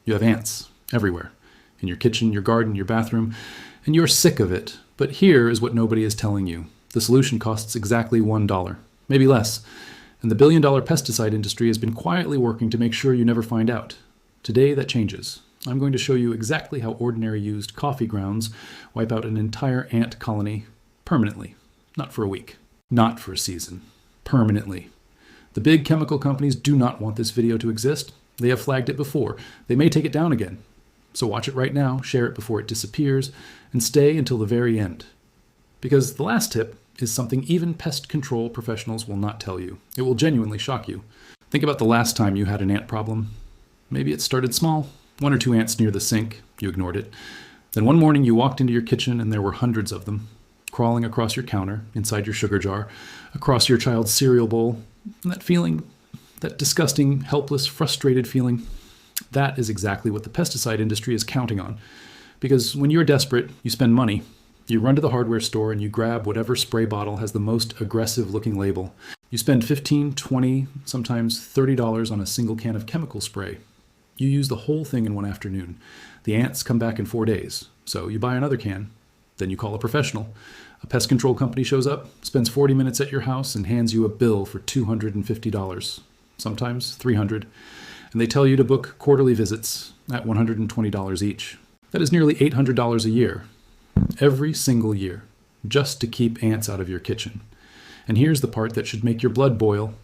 You have ants everywhere, in your kitchen, your garden, your bathroom, and you're sick of it. But here is what nobody is telling you. The solution costs exactly $1, maybe less. And the billion-dollar pesticide industry has been quietly working to make sure you never find out. Today, that changes. I'm going to show you exactly how ordinary used coffee grounds wipe out an entire ant colony permanently. Not for a week, not for a season, permanently. The big chemical companies do not want this video to exist. They have flagged it before. They may take it down again. So watch it right now, share it before it disappears, and stay until the very end. Because the last tip is something even pest control professionals will not tell you. It will genuinely shock you. Think about the last time you had an ant problem. Maybe it started small, 1 or 2 ants near the sink, you ignored it. Then one morning you walked into your kitchen and there were hundreds of them, crawling across your counter, inside your sugar jar, across your child's cereal bowl. And that feeling, that disgusting, helpless, frustrated feeling, that is exactly what the pesticide industry is counting on. Because when you're desperate, you spend money. You run to the hardware store and you grab whatever spray bottle has the most aggressive-looking label. You spend $15, $20, sometimes $30 on a single can of chemical spray. You use the whole thing in one afternoon. The ants come back in 4 days, so you buy another can. Then you call a professional. A pest control company shows up, spends 40 minutes at your house, and hands you a bill for $250, sometimes $300. And they tell you to book quarterly visits at $120 each. That is nearly $800 a year. Every single year, just to keep ants out of your kitchen. And here's the part that should make your blood boil.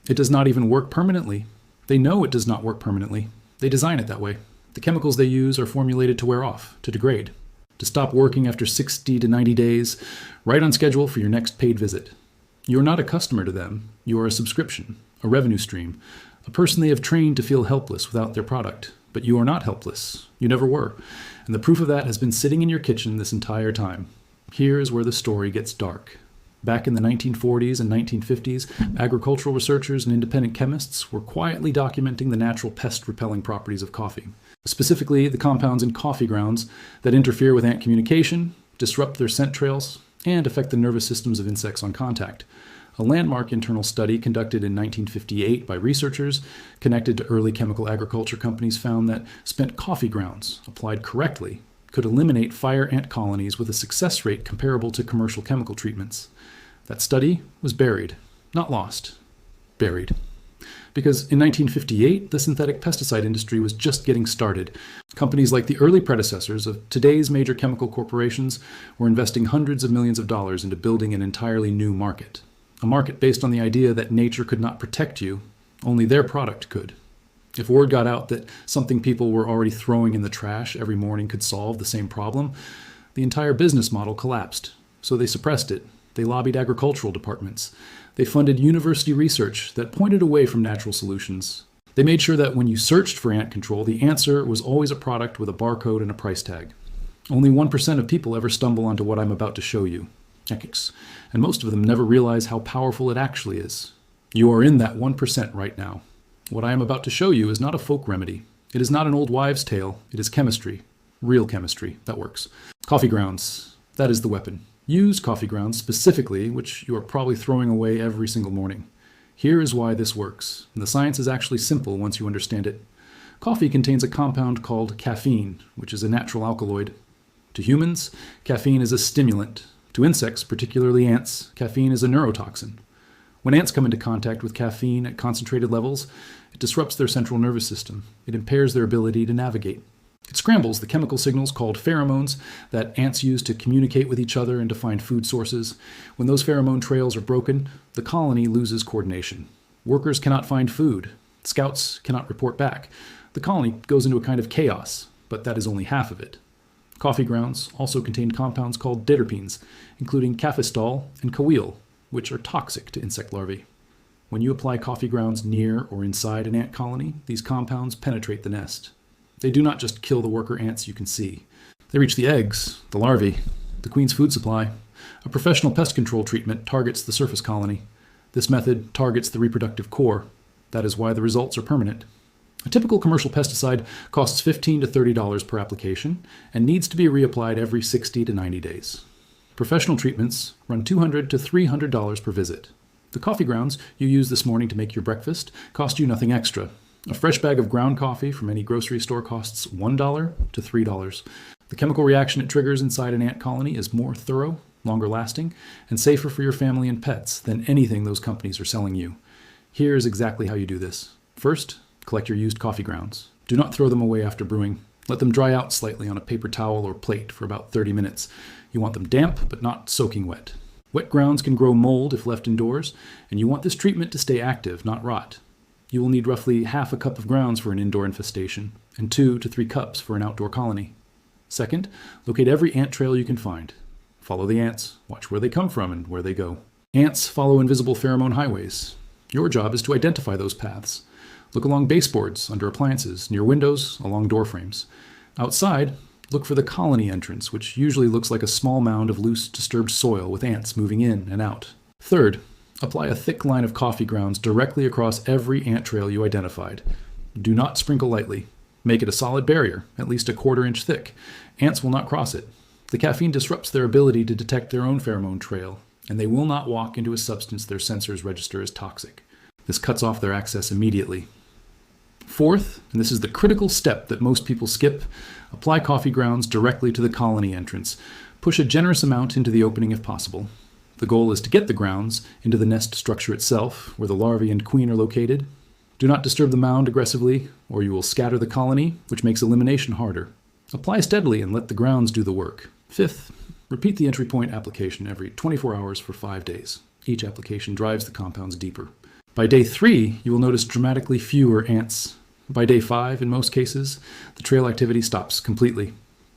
It does not even work permanently. They know it does not work permanently. They design it that way. The chemicals they use are formulated to wear off, to degrade, to stop working after 60 to 90 days, right on schedule for your next paid visit. You are not a customer to them. You are a subscription, a revenue stream, a person they have trained to feel helpless without their product. But you are not helpless. You never were. And the proof of that has been sitting in your kitchen this entire time. Here is where the story gets dark. Back in the 1940s and 1950s, agricultural researchers and independent chemists were quietly documenting the natural pest-repelling properties of coffee, specifically the compounds in coffee grounds that interfere with ant communication, disrupt their scent trails, and affect the nervous systems of insects on contact. A landmark internal study conducted in 1958 by researchers connected to early chemical agriculture companies found that spent coffee grounds, applied correctly, could eliminate fire ant colonies with a success rate comparable to commercial chemical treatments. That study was buried, not lost, buried. Because in 1958, the synthetic pesticide industry was just getting started. Companies like the early predecessors of today's major chemical corporations were investing hundreds of millions of dollars into building an entirely new market. A market based on the idea that nature could not protect you, only their product could. If word got out that something people were already throwing in the trash every morning could solve the same problem, the entire business model collapsed. So they suppressed it. They lobbied agricultural departments. They funded university research that pointed away from natural solutions. They made sure that when you searched for ant control, the answer was always a product with a barcode and a price tag. Only 1% of people ever stumble onto what I'm about to show you. And most of them never realize how powerful it actually is. You are in that 1% right now. What I am about to show you is not a folk remedy. It is not an old wives' tale. It is chemistry. Real chemistry. That works. Coffee grounds. That is the weapon. Use coffee grounds specifically, which you are probably throwing away every single morning. Here is why this works. And the science is actually simple once you understand it. Coffee contains a compound called caffeine, which is a natural alkaloid. To humans, caffeine is a stimulant. To insects, particularly ants, caffeine is a neurotoxin. When ants come into contact with caffeine at concentrated levels, it disrupts their central nervous system. It impairs their ability to navigate. It scrambles the chemical signals called pheromones that ants use to communicate with each other and to find food sources. When those pheromone trails are broken, the colony loses coordination. Workers cannot find food. Scouts cannot report back. The colony goes into a kind of chaos, but that is only half of it. Coffee grounds also contain compounds called diterpenes, including caffeistol and coeal, which are toxic to insect larvae. When you apply coffee grounds near or inside an ant colony, these compounds penetrate the nest. They do not just kill the worker ants you can see. They reach the eggs, the larvae, the queen's food supply. A professional pest control treatment targets the surface colony. This method targets the reproductive core. That is why the results are permanent. A typical commercial pesticide costs $15 to $30 per application and needs to be reapplied every 60 to 90 days. Professional treatments run $200 to $300 per visit. The coffee grounds you used this morning to make your breakfast cost you nothing extra. A fresh bag of ground coffee from any grocery store costs $1 to $3. The chemical reaction it triggers inside an ant colony is more thorough, longer lasting, and safer for your family and pets than anything those companies are selling you. Here's exactly how you do this. First, collect your used coffee grounds. Do not throw them away after brewing. Let them dry out slightly on a paper towel or plate for about 30 minutes. You want them damp, but not soaking wet. Wet grounds can grow mold if left indoors, and you want this treatment to stay active, not rot. You will need roughly half a cup of grounds for an indoor infestation, and 2 to 3 cups for an outdoor colony. Second, locate every ant trail you can find. Follow the ants, watch where they come from and where they go. Ants follow invisible pheromone highways. Your job is to identify those paths. Look along baseboards, under appliances, near windows, along door frames. Outside, look for the colony entrance, which usually looks like a small mound of loose, disturbed soil with ants moving in and out. Third, apply a thick line of coffee grounds directly across every ant trail you identified. Do not sprinkle lightly. Make it a solid barrier, at least a 1/4 inch thick. Ants will not cross it. The caffeine disrupts their ability to detect their own pheromone trail, and they will not walk into a substance their sensors register as toxic. This cuts off their access immediately. Fourth, and this is the critical step that most people skip, apply coffee grounds directly to the colony entrance. Push a generous amount into the opening if possible. The goal is to get the grounds into the nest structure itself, where the larvae and queen are located. Do not disturb the mound aggressively, or you will scatter the colony, which makes elimination harder. Apply steadily and let the grounds do the work. Fifth, repeat the entry point application every 24 hours for 5 days. Each application drives the compounds deeper. By day 3, you will notice dramatically fewer ants. By day 5, in most cases, the trail activity stops completely.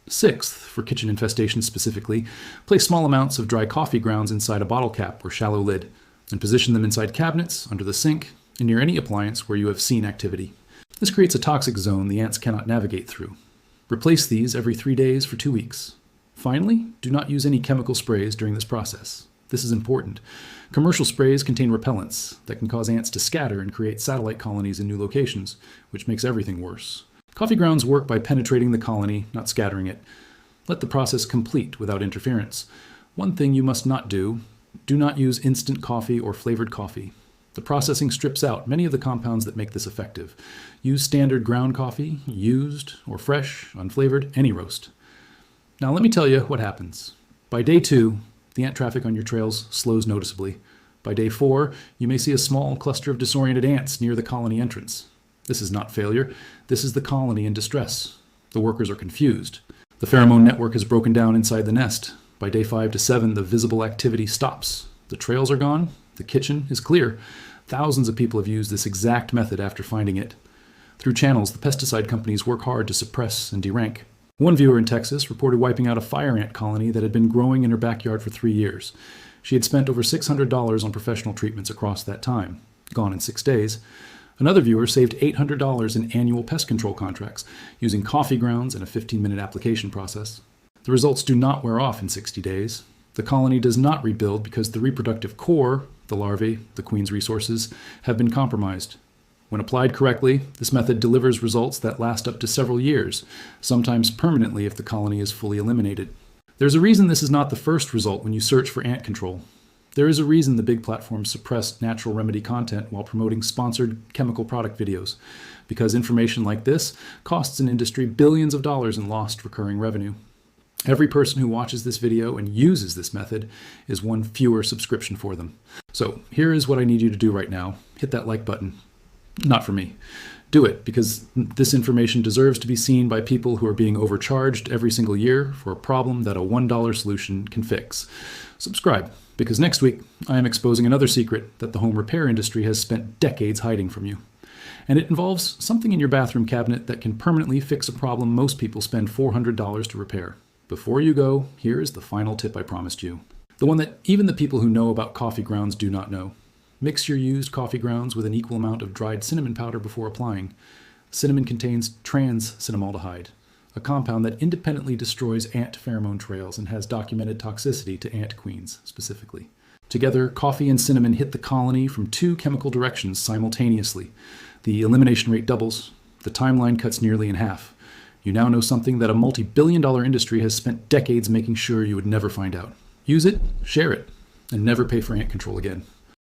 Sixth, for kitchen infestation specifically, place small amounts of dry coffee grounds inside a bottle cap or shallow lid, and position them inside cabinets, under the sink, and near any appliance where you have seen activity. This creates a toxic zone the ants cannot navigate through. Replace these every 3 days for 2 weeks. Finally, do not use any chemical sprays during this process. This is important. Commercial sprays contain repellents that can cause ants to scatter and create satellite colonies in new locations, which makes everything worse. Coffee grounds work by penetrating the colony, not scattering it. Let the process complete without interference. One thing you must not do: do not use instant coffee or flavored coffee. The processing strips out many of the compounds that make this effective. Use standard ground coffee, used or fresh, unflavored, any roast. Now let me tell you what happens. By day 2, the ant traffic on your trails slows noticeably. By day 4, you may see a small cluster of disoriented ants near the colony entrance. This is not failure. This is the colony in distress. The workers are confused. The pheromone network is broken down inside the nest. By day 5 to 7, the visible activity stops. The trails are gone. The kitchen is clear. Thousands of people have used this exact method after finding it. Through channels, the pesticide companies work hard to suppress and derank. One viewer in Texas reported wiping out a fire ant colony that had been growing in her backyard for 3 years. She had spent over $600 on professional treatments across that time, gone in 6 days. Another viewer saved $800 in annual pest control contracts using coffee grounds and a 15-minute application process. The results do not wear off in 60 days. The colony does not rebuild because the reproductive core, the larvae, the queen's resources, have been compromised. When applied correctly, this method delivers results that last up to several years, sometimes permanently if the colony is fully eliminated. There's a reason this is not the first result when you search for ant control. There is a reason the big platforms suppress natural remedy content while promoting sponsored chemical product videos, because information like this costs an industry billions of dollars in lost recurring revenue. Every person who watches this video and uses this method is one fewer subscription for them. So here is what I need you to do right now. Hit that like button. Not for me. Do it because this information deserves to be seen by people who are being overcharged every single year for a problem that a $1 solution can fix. Subscribe, because next week I am exposing another secret that the home repair industry has spent decades hiding from you. And it involves something in your bathroom cabinet that can permanently fix a problem most people spend $400 to repair. Before you go, here is the final tip I promised you. The one that even the people who know about coffee grounds do not know. Mix your used coffee grounds with an equal amount of dried cinnamon powder before applying. Cinnamon contains trans-cinnamaldehyde, a compound that independently destroys ant pheromone trails and has documented toxicity to ant queens specifically. Together, coffee and cinnamon hit the colony from 2 chemical directions simultaneously. The elimination rate doubles. The timeline cuts nearly in half. You now know something that a multi-billion-dollar industry has spent decades making sure you would never find out. Use it, share it, and never pay for ant control again.